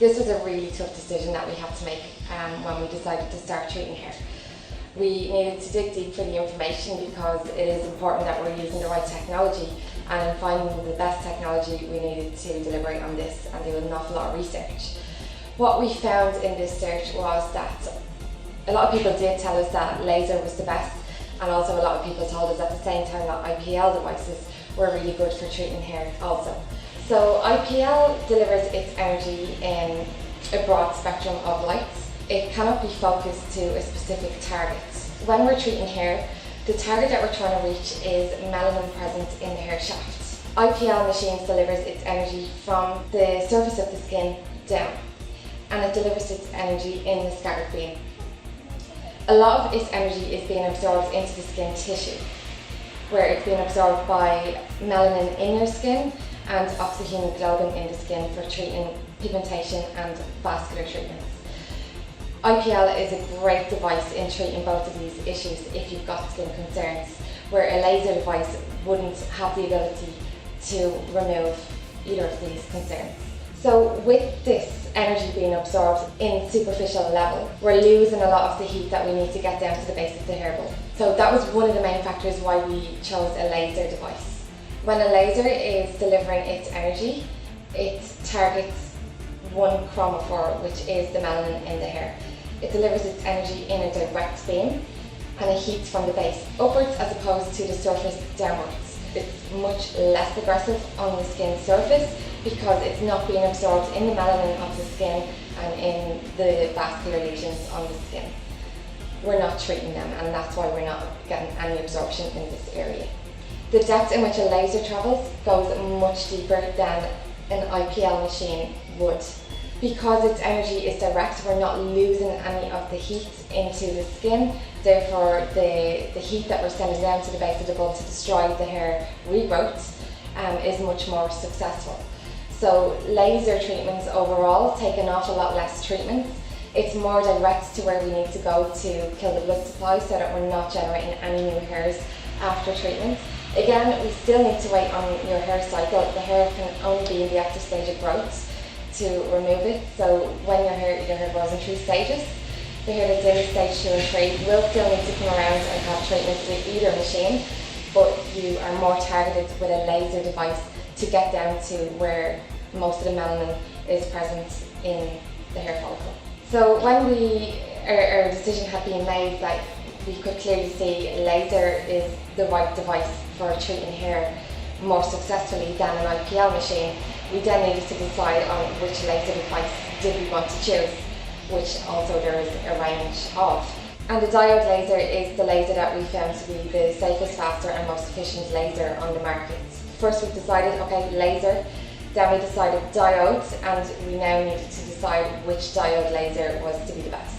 This was a really tough decision that we had to make when we decided to start treating hair. We needed to dig deep for the information because it is important that we're using the right technology, and in finding the best technology we needed to deliberate on this and do an awful lot of research. What we found in this search was that a lot of people did tell us that laser was the best, and also a lot of people told us at the same time that IPL devices were really good for treating hair also. So IPL delivers its energy in a broad spectrum of lights. It cannot be focused to a specific target. When we're treating hair, the target that we're trying to reach is melanin present in the hair shaft. IPL machines delivers its energy from the surface of the skin down, and it delivers its energy in the scattered beam. A lot of its energy is being absorbed into the skin tissue, where it's being absorbed by melanin in your skin and oxyhemoglobin in the skin for treating pigmentation and vascular treatments. IPL is a great device in treating both of these issues if you've got skin concerns, where a laser device wouldn't have the ability to remove either of these concerns. So with this energy being absorbed in superficial level, we're losing a lot of the heat that we need to get down to the base of the hair bulb. So that was one of the main factors why we chose a laser device. When a laser is delivering its energy, it targets one chromophore, which is the melanin in the hair. It delivers its energy in a direct beam, and it heats from the base upwards as opposed to the surface downwards. It's much less aggressive on the skin surface because it's not being absorbed in the melanin of the skin and in the vascular lesions on the skin. We're not treating them, and that's why we're not getting any absorption in this area. The depth in which a laser travels goes much deeper than an IPL machine would. Because its energy is direct, we're not losing any of the heat into the skin, therefore the heat that we're sending down to the base of the bulb to destroy the hair regrowth is much more successful. So laser treatments overall take an awful lot less treatments. It's more direct to where we need to go to kill the blood supply so that we're not generating any new hairs after treatment. Again, we still need to wait on your hair cycle. The hair can only be in the active stage of growth to remove it. So when your hair grows in 3 stages, the hair that's in stage 2 and 3 will still need to come around and have treatments with either machine, but you are more targeted with a laser device to get down to where most of the melanin is present in the hair follicle. So when our decision had been made that we could clearly see laser is the right device for treating hair more successfully than an IPL machine, we then needed to decide on which laser device did we want to choose, which also there is a range of. And the diode laser is the laser that we found to be the safest, faster and most efficient laser on the market. First we decided, okay, laser, then we decided diodes, and we now needed to decide which diode laser was to be the best.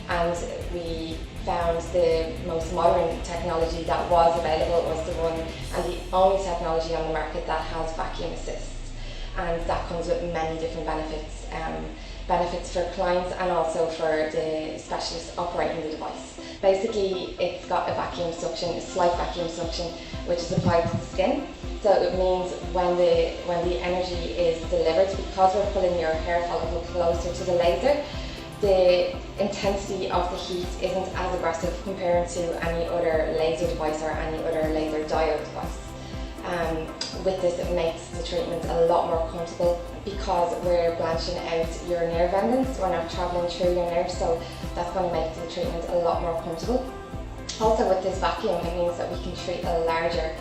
And we found the most modern technology that was available was the one and the only technology on the market that has vacuum assist. And that comes with many different benefits. Benefits for clients and also for the specialist operating the device. Basically, it's got a vacuum suction, a slight vacuum suction, which is applied to the skin. So it means when the energy is delivered, because we're pulling your hair follicle closer to the laser, the intensity of the heat isn't as aggressive compared to any other laser device or any other laser diode device. With this, it makes the treatment a lot more comfortable because we're blanching out your nerve endings. We're not travelling through your nerves, so that's going to make the treatment a lot more comfortable. Also with this vacuum, it means that we can treat a larger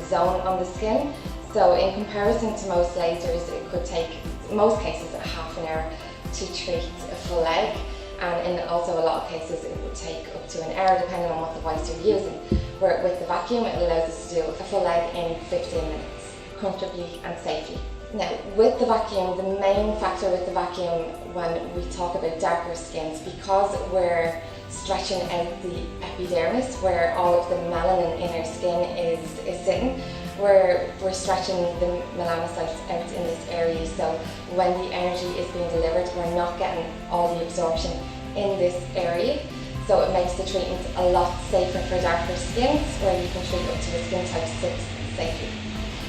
zone on the skin. So in comparison to most lasers, it could take, in most cases, a half an hour to treat a full leg, and in also a lot of cases it would take up to an hour depending on what device you're using. Where with the vacuum, it allows us to do a full leg in 15 minutes, comfortably and safely. Now, with the vacuum, the main factor with the vacuum when we talk about darker skins, because we're stretching out the epidermis where all of the melanin in our skin is sitting, we're stretching the melanocytes out in this area, so when the energy is being delivered, we're not getting all the absorption in this area. So it makes the treatment a lot safer for darker skins, where you can treat up to a skin type 6 safely.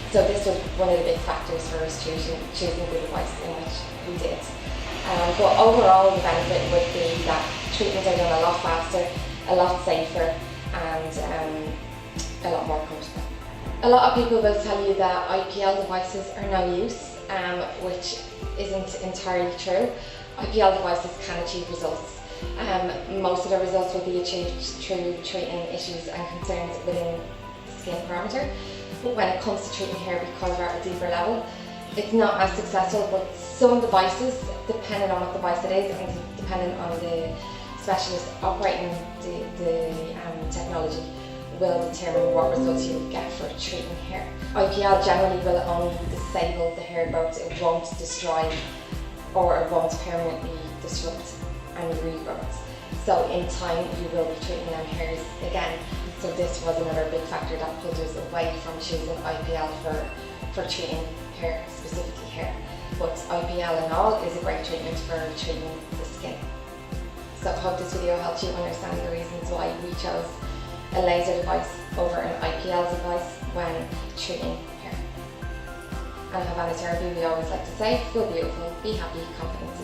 So So this was one of the big factors for us choosing the device in which we did. But overall the benefit would be that treatments are done a lot faster, a lot safer, and a lot more comfortable. A lot of people will tell you that IPL devices are no use, which isn't entirely true. IPL devices can achieve results. Most of the results will be achieved through treating issues and concerns within the skin parameter. But when it comes to treating hair, because we're at a deeper level, it's not as successful. But some devices, depending on what device it is and depending on the specialist operating the technology, will determine what results you will get for treating hair. IPL generally will only disable the hair growth. It won't destroy or it won't permanently disrupt any regrowth. So in time you will be treating them hairs again. So this was another big factor that pulled us away from choosing IPL for treating hair, specifically hair. But IPL and all is a great treatment for treating the skin. So I hope this video helps you understand the reasons why we chose a laser device over an IPL device when treating hair. And Havana therapy, we always like to say, feel beautiful, be happy, confident.